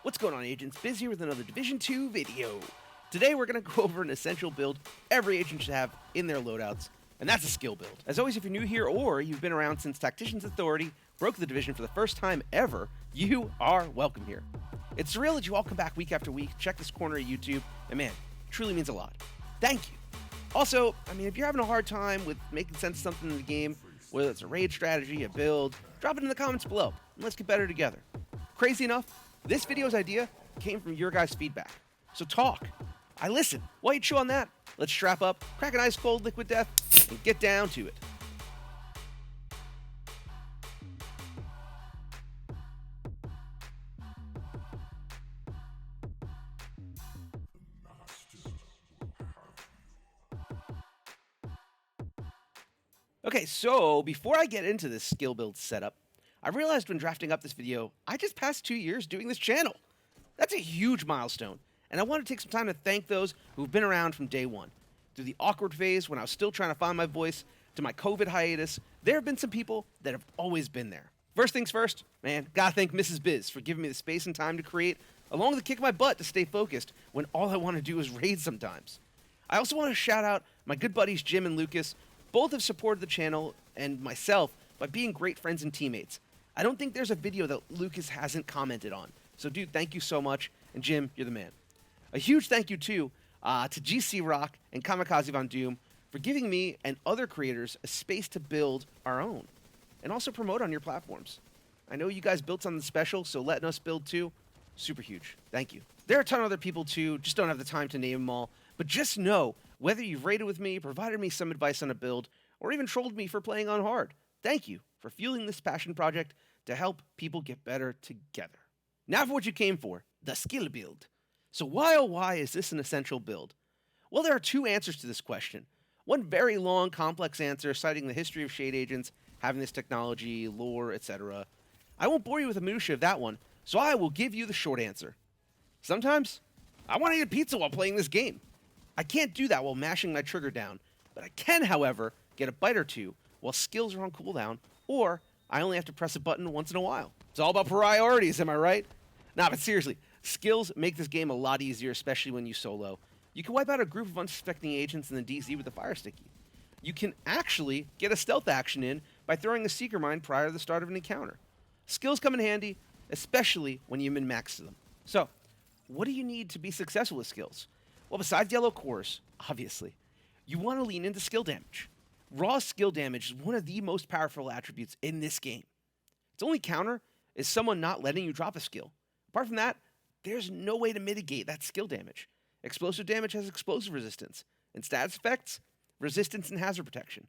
What's going on, agents? Biz here with another Division 2 video. Today we're going to go over an essential build every agent should have in their loadouts, and that's a skill build. As always, if you're new here or you've been around since Tactician's Authority broke the Division for the first time ever, you are welcome here. It's surreal that you all come back week after week, check this corner of YouTube, and man, it truly means a lot. Thank you. Also, if you're having a hard time with making sense of something in the game, whether it's a raid strategy, a build, drop it in the comments below, and let's get better together. Crazy enough, this video's idea came from your guys' feedback. So talk. I listen. While you chew on that, let's strap up, crack an ice cold liquid death, and get down to it. Okay, so before I get into this skill build setup, I realized when drafting up this video, I just passed 2 years doing this channel. That's a huge milestone, and I want to take some time to thank those who've been around from day one. Through the awkward phase when I was still trying to find my voice, to my COVID hiatus, there have been some people that have always been there. First things first, gotta thank Mrs. Biz for giving me the space and time to create, along with a kick in my butt to stay focused when all I want to do is raid sometimes. I also want to shout out my good buddies Jim and Lucas. Both have supported the channel and myself by being great friends and teammates. I don't think there's a video that Lucas hasn't commented on. So dude, thank you so much. And Jim, you're the man. A huge thank you too to GC Rock and Kamikaze Von Doom for giving me and other creators a space to build our own and also promote on your platforms. I know you guys built something special, so letting us build too, super huge. Thank you. There are a ton of other people too, just don't have the time to name them all. But just know, whether you've raided with me, provided me some advice on a build, or even trolled me for playing on hard, thank you for fueling this passion project to help people get better together. Now for what you came for, the skill build. So why oh why is this an essential build? Well, there are two answers to this question. One very long, complex answer citing the history of shade agents, having this technology, lore, etc. I won't bore you with the minutia of that one, so I will give you the short answer. Sometimes, I want to eat a pizza while playing this game. I can't do that while mashing my trigger down, but I can, however, get a bite or two while skills are on cooldown, or I only have to press a button once in a while. It's all about priorities, am I right? Nah, but seriously, skills make this game a lot easier, especially when you solo. You can wipe out a group of unsuspecting agents in the DZ with a fire sticky. You can actually get a stealth action in by throwing a Seeker mine prior to the start of an encounter. Skills come in handy, especially when you min-max them. So, what do you need to be successful with skills? Well, besides yellow cores, obviously, you want to lean into skill damage. Raw skill damage is one of the most powerful attributes in this game. Its only counter is someone not letting you drop a skill. Apart from that, there's no way to mitigate that skill damage. Explosive damage has explosive resistance, and status effects, resistance and hazard protection.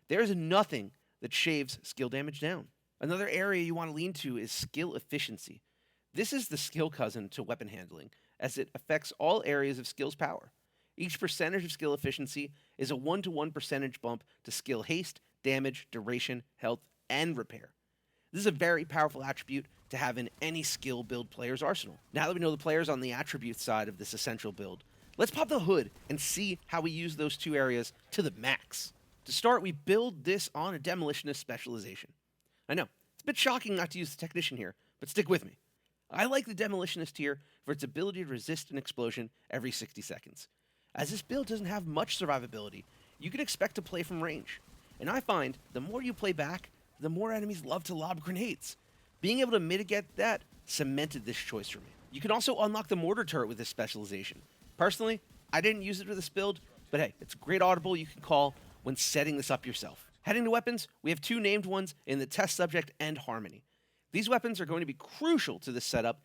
There's nothing that shaves skill damage down. Another area you want to lean to is skill efficiency. This is the skill cousin to weapon handling, as it affects all areas of skill's power. Each percentage of skill efficiency is a 1-to-1 percentage bump to skill haste, damage, duration, health, and repair. This is a very powerful attribute to have in any skill build player's arsenal. Now that we know the players on the attribute side of this essential build, let's pop the hood and see how we use those two areas to the max. To start, we build this on a demolitionist specialization. I know, it's a bit shocking not to use the technician here, but stick with me. I like the demolitionist here for its ability to resist an explosion every 60 seconds. As this build doesn't have much survivability, you can expect to play from range. And I find the more you play back, the more enemies love to lob grenades. Being able to mitigate that cemented this choice for me. You can also unlock the mortar turret with this specialization. Personally, I didn't use it for this build, but hey, it's a great audible you can call when setting this up yourself. Heading to weapons, we have two named ones in the test subject and harmony. These weapons are going to be crucial to this setup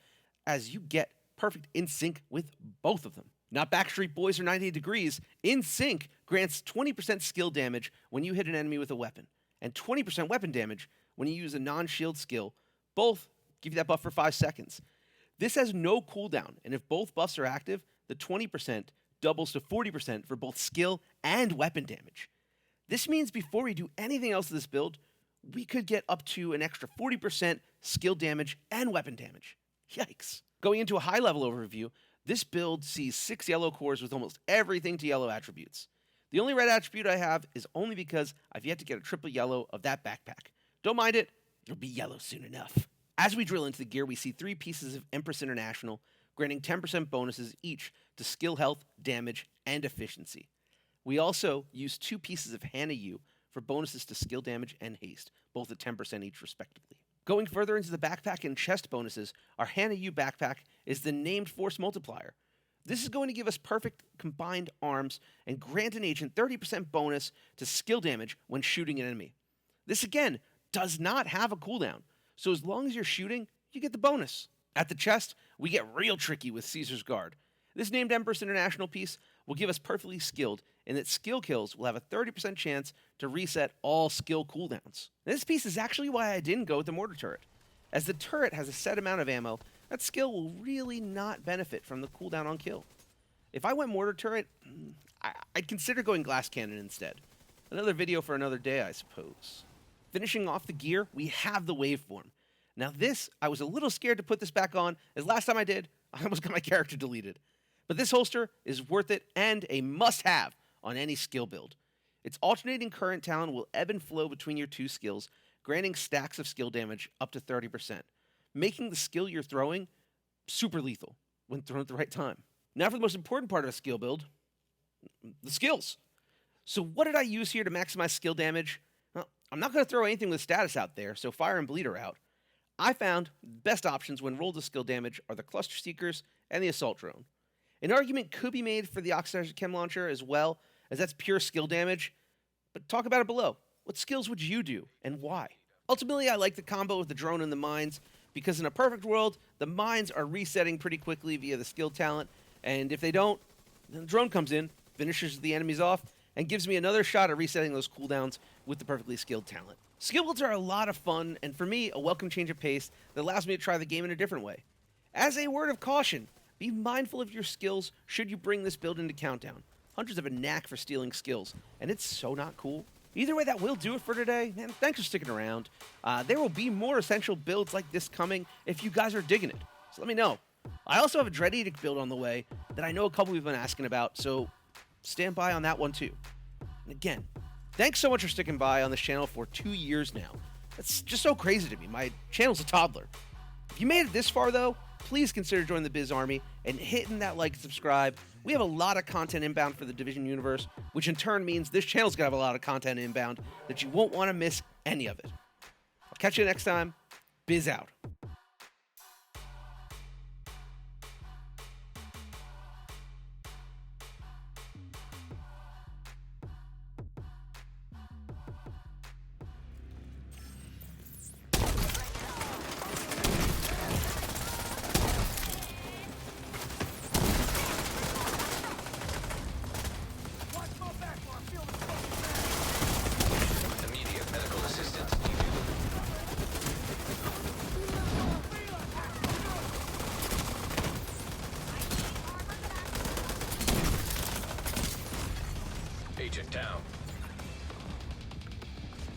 as you get perfect in sync with both of them. Not Backstreet Boys or 98 Degrees, in sync grants 20% skill damage when you hit an enemy with a weapon, and 20% weapon damage when you use a non-shield skill. Both give you that buff for 5 seconds. This has no cooldown, and if both buffs are active, the 20% doubles to 40% for both skill and weapon damage. This means before we do anything else to this build, we could get up to an extra 40% skill damage and weapon damage. Yikes. Going into a high-level overview, this build sees 6 yellow cores with almost everything to yellow attributes. The only red attribute I have is only because I've yet to get a triple yellow of that backpack. Don't mind it, it'll be yellow soon enough. As we drill into the gear, we see 3 pieces of Empress International, granting 10% bonuses each to skill health, damage, and efficiency. We also use 2 pieces of Hana U for bonuses to skill damage and haste, both at 10% each respectively. Going further into the backpack and chest bonuses, our Hana U backpack is the named Force Multiplier. This is going to give us perfect combined arms and grant an agent 30% bonus to skill damage when shooting an enemy. This again does not have a cooldown, so as long as you're shooting, you get the bonus. At the chest, we get real tricky with Caesar's Guard. This named Empress International piece will give us perfectly skilled, in that skill kills will have a 30% chance to reset all skill cooldowns. This piece is actually why I didn't go with the mortar turret. As the turret has a set amount of ammo, that skill will really not benefit from the cooldown on kill. If I went mortar turret, I'd consider going glass cannon instead. Another video for another day, I suppose. Finishing off the gear, we have the Waveform. Now this, I was a little scared to put this back on, as last time I did, I almost got my character deleted. But this holster is worth it and a must-have on any skill build. Its alternating current talent will ebb and flow between your 2 skills, granting stacks of skill damage up to 30%, making the skill you're throwing super lethal when thrown at the right time. Now for the most important part of a skill build, the skills. So what did I use here to maximize skill damage? Well, I'm not going to throw anything with status out there, so fire and bleed are out. I found best options when rolled to skill damage are the cluster seekers and the assault drone. An argument could be made for the oxidizer chem launcher as well, as that's pure skill damage, but talk about it below. What skills would you do, and why? Ultimately, I like the combo with the drone and the mines, because in a perfect world, the mines are resetting pretty quickly via the skill talent, and if they don't, then the drone comes in, finishes the enemies off, and gives me another shot at resetting those cooldowns with the perfectly skilled talent. Skill builds are a lot of fun, and for me, a welcome change of pace that allows me to try the game in a different way. As a word of caution, be mindful of your skills should you bring this build into Countdown. Hunters have a knack for stealing skills, and it's so not cool. Either way, that will do it for today. Man, thanks for sticking around. There will be more essential builds like this coming if you guys are digging it, so let me know. I also have a Dread Edict build on the way that I know a couple of you have been asking about, so stand by on that one too. And again, thanks so much for sticking by on this channel for 2 years now. That's just so crazy to me. My channel's a toddler. If you made it this far though, please consider joining the Biz Army and hitting that like and subscribe. We have a lot of content inbound for the Division universe, which in turn means this channel's gonna have a lot of content inbound that you won't want to miss any of it. I'll catch you next time. Biz out.